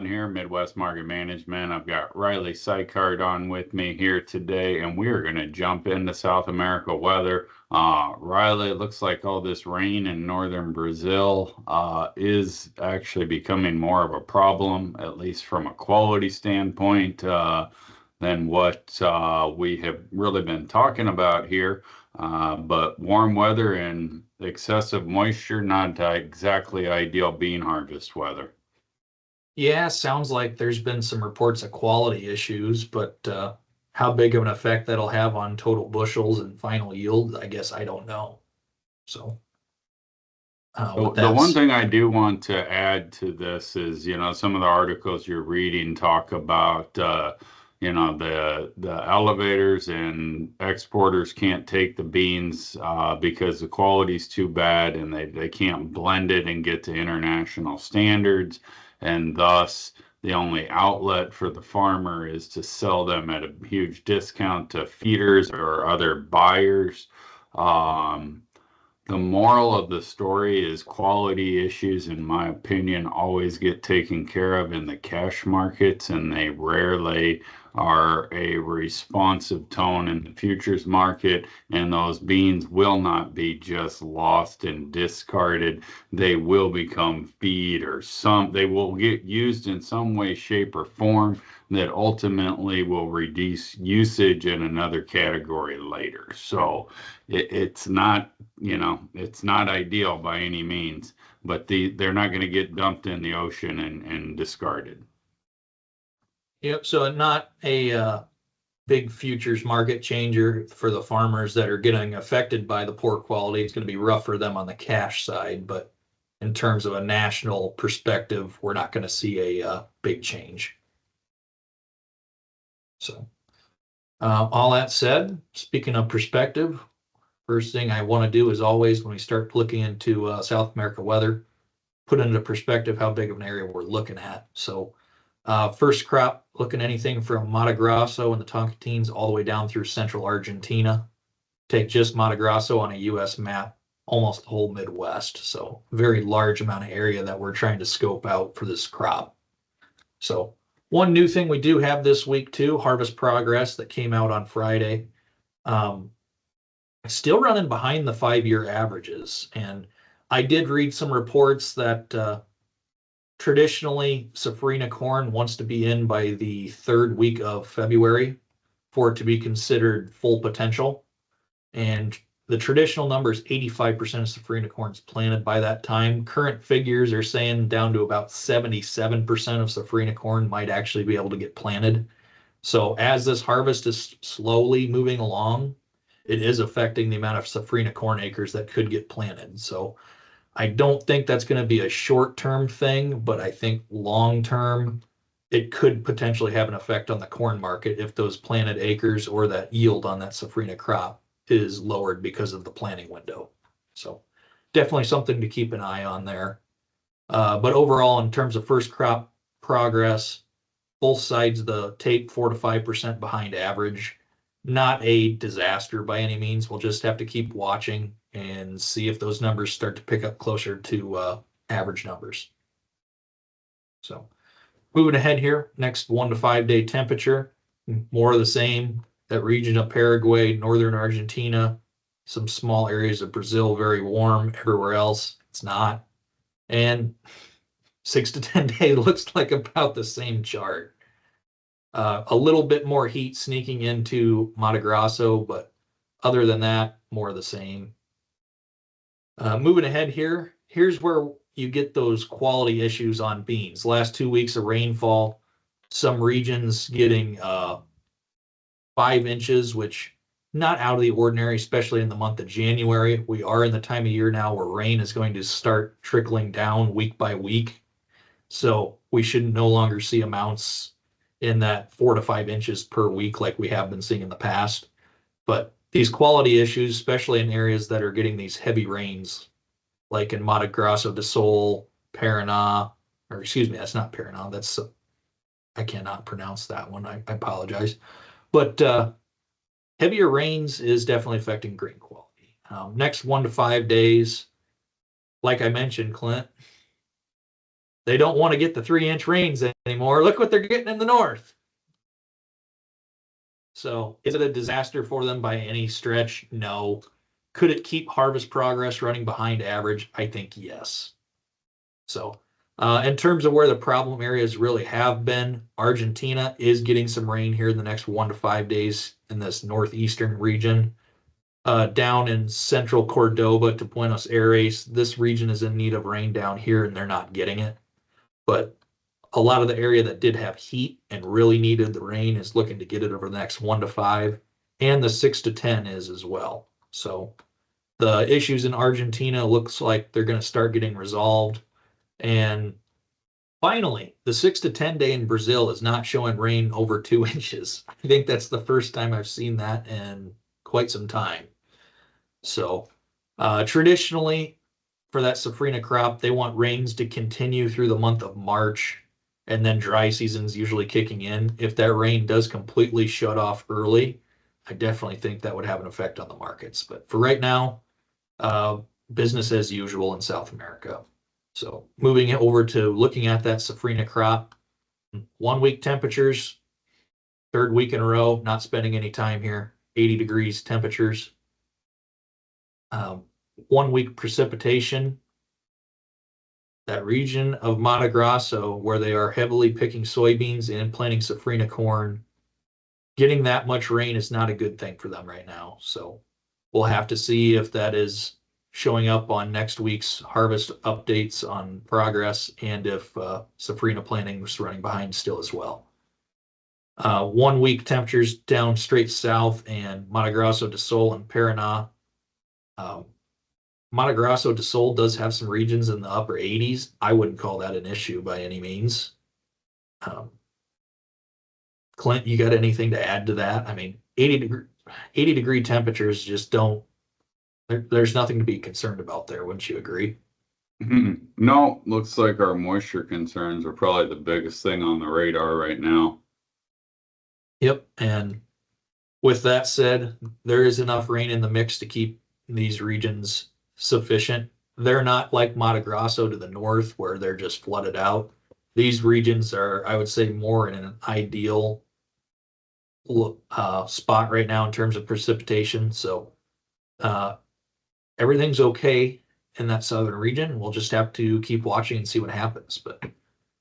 here, Midwest Market Management. I've got Riley Sykart on with me here today, and we are going to jump into South America weather. Riley, it looks like all this rain in northern Brazil is actually becoming more of a problem, at least from a quality standpoint, than what we have really been talking about here. But warm weather and excessive moisture, not exactly ideal bean harvest weather. Yeah, sounds like there's been some reports of quality issues, but how big of an effect that'll have on total bushels and final yield, I guess I don't know. So with The that, one thing I do want to add to this is, some of the articles you're reading talk about, the elevators and exporters can't take the beans because the quality's too bad and they can't blend it and get to international standards. And thus, the only outlet for the farmer is to sell them at a huge discount to feeders or other buyers. Um, the moral of the story is quality issues, in my opinion, always get taken care of in the cash markets, and they rarely are a responsive tone in the futures market. And those beans will not be just lost and discarded. They will become feed or they will get used in some way, shape, or form that ultimately will reduce usage in another category later. So it's not, it's not ideal by any means, but they're not going to get dumped in the ocean and discarded. yep. So not a big futures market changer for the farmers that are getting affected by the poor quality. It's going to be rough for them on the cash side, but in terms of a national perspective, we're not going to see a big change. So all that said, speaking of perspective, first thing I want to do is always when we start looking into South America weather, put into perspective how big of an area we're looking at. So first crop, looking anything from Mato Grosso and the Tocantins all the way down through central Argentina. Take just Mato Grosso on a U.S. map, almost the whole Midwest. So very large amount of area that we're trying to scope out for this crop. So one new thing we do have this week too, harvest progress that came out on Friday. Still running behind the 5-year averages. And I did read some reports that traditionally Safrinha corn wants to be in by the third week of February for it to be considered full potential. And the traditional number is 85% of Safrinha corn is planted by that time. Current figures are saying down to about 77% of Safrinha corn might actually be able to get planted. So as this harvest is slowly moving along, it is affecting the amount of Safrinha corn acres that could get planted. So I don't think that's going to be a short-term thing, but I think long-term, it could potentially have an effect on the corn market if those planted acres or that yield on that Safrinha crop is lowered because of the planting window. So definitely something to keep an eye on there. But overall, in terms of first crop progress, both sides of the tape 4 to 5% behind average. Not a disaster by any means. We'll just have to keep watching and see if those numbers start to pick up closer to average numbers. So moving ahead here, next 1 to 5 day temperature, more of the same. That region of Paraguay, northern Argentina, some small areas of Brazil, very warm. Everywhere else, it's not. And 6 to 10 day looks like about the same chart. A little bit more heat sneaking into Mato Grosso, but other than that, more of the same. Moving ahead here, here's where you get those quality issues on beans. Last 2 weeks of rainfall, some regions getting 5 inches, which not out of the ordinary, especially in the month of January. We are in the time of year now where rain is going to start trickling down week by week. So we should no longer see amounts in that 4 to 5 inches per week like we have been seeing in the past. But these quality issues, especially in areas that are getting these heavy rains, like in Mato Grosso do Sul, Paraná, or excuse me, that's not Paraná. That's I cannot pronounce that one. I apologize. But heavier rains is definitely affecting grain quality. Next 1 to 5 days, like I mentioned, Clint, they don't want to get the 3-inch rains anymore. Look what they're getting in the north. So is it a disaster for them by any stretch? No. Could it keep harvest progress running behind average? I think yes. So in terms of where the problem areas really have been, Argentina is getting some rain here in the next 1 to 5 days in this northeastern region. Down in central Cordoba to Buenos Aires, this region is in need of rain down here and they're not getting it. But a lot of the area that did have heat and really needed the rain is looking to get it over the next 1 to 5, and the 6 to 10 is as well. So the issues in Argentina looks like they're going to start getting resolved. And finally, the 6 to 10 day in Brazil is not showing rain over 2 inches. I think that's the first time I've seen that in quite some time. So traditionally, for that Safrinha crop, they want rains to continue through the month of March, and then dry season's usually kicking in. If that rain does completely shut off early, I definitely think that would have an effect on the markets. But for right now, business as usual in South America. So moving over to looking at that Safrinha crop, 1 week temperatures, 3rd week in a row, not spending any time here, 80 degrees temperatures. 1 week precipitation, that region of Mato Grosso where they are heavily picking soybeans and planting Safrinha corn, getting that much rain is not a good thing for them right now. So we'll have to see if that is showing up on next week's harvest updates on progress and if Safrinha planting was running behind still as well. 1 week temperatures down straight south and Mato Grosso do Sul and Paraná. Mato Grosso do Sul does have some regions in the upper 80s. I wouldn't call that an issue by any means. Clint, you got anything to add to that? I mean, 80 degree temperatures just don't, there's nothing to be concerned about there. Wouldn't you agree? No, looks like our moisture concerns are probably the biggest thing on the radar right now. Yep. And with that said, there is enough rain in the mix to keep these regions sufficient. They're not like Mato Grosso to the north where they're just flooded out. These regions are, I would say, more in an ideal spot right now in terms of precipitation. So everything's okay in that southern region. We'll just have to keep watching and see what happens. But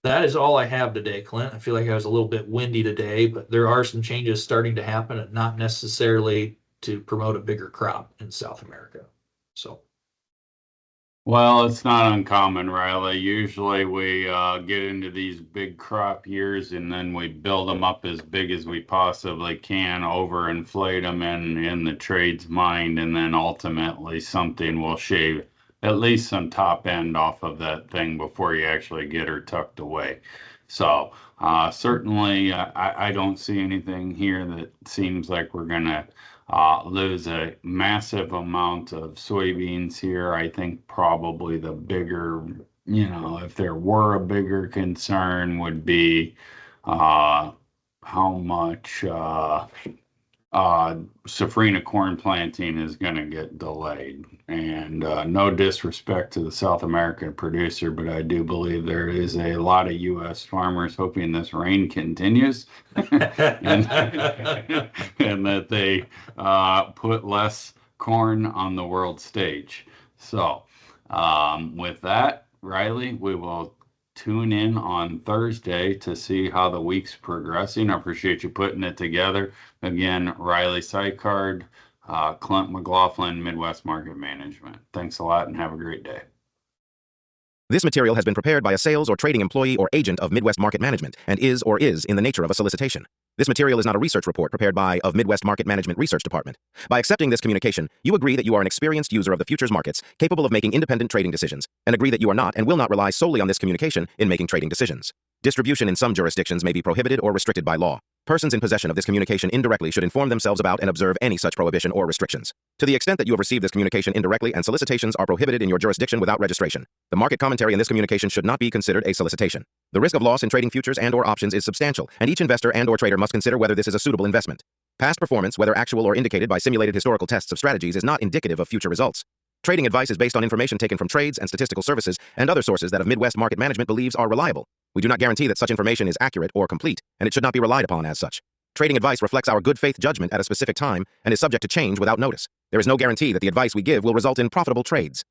that is all I have today, Clint. I feel like I was a little bit windy today, but there are some changes starting to happen and not necessarily to promote a bigger crop in South America. So. Well, it's not uncommon, Riley. Usually we get into these big crop years and then we build them up as big as we possibly can, overinflate them in the trade's mind, and then ultimately something will shave at least some top end off of that thing before you actually get her tucked away. So certainly I don't see anything here that seems like we're going to lose a massive amount of soybeans here. I think probably the bigger, if there were a bigger concern would be how much Safrinha corn planting is going to get delayed. And no disrespect to the South American producer, but I do believe there is a lot of U.S. farmers hoping this rain continues and that they put less corn on the world stage. So with that, Riley, we will tune in on Thursday to see how the week's progressing. I appreciate you putting it together. Again, Riley Sykard, Clint McLaughlin, Midwest Market Management. Thanks a lot and have a great day. This material has been prepared by a sales or trading employee or agent of Midwest Market Management and is or is in the nature of a solicitation. This material is not a research report prepared by of Midwest Market Management Research Department. By accepting this communication, you agree that you are an experienced user of the futures markets, capable of making independent trading decisions, and agree that you are not and will not rely solely on this communication in making trading decisions. Distribution in some jurisdictions may be prohibited or restricted by law. Persons in possession of this communication indirectly should inform themselves about and observe any such prohibition or restrictions. To the extent that you have received this communication indirectly and solicitations are prohibited in your jurisdiction without registration, the market commentary in this communication should not be considered a solicitation. The risk of loss in trading futures and or options is substantial, and each investor and or trader must consider whether this is a suitable investment. Past performance, whether actual or indicated by simulated historical tests of strategies, is not indicative of future results. Trading advice is based on information taken from trades and statistical services and other sources that of Midwest Market Management believes are reliable. We do not guarantee that such information is accurate or complete, and it should not be relied upon as such. Trading advice reflects our good faith judgment at a specific time and is subject to change without notice. There is no guarantee that the advice we give will result in profitable trades.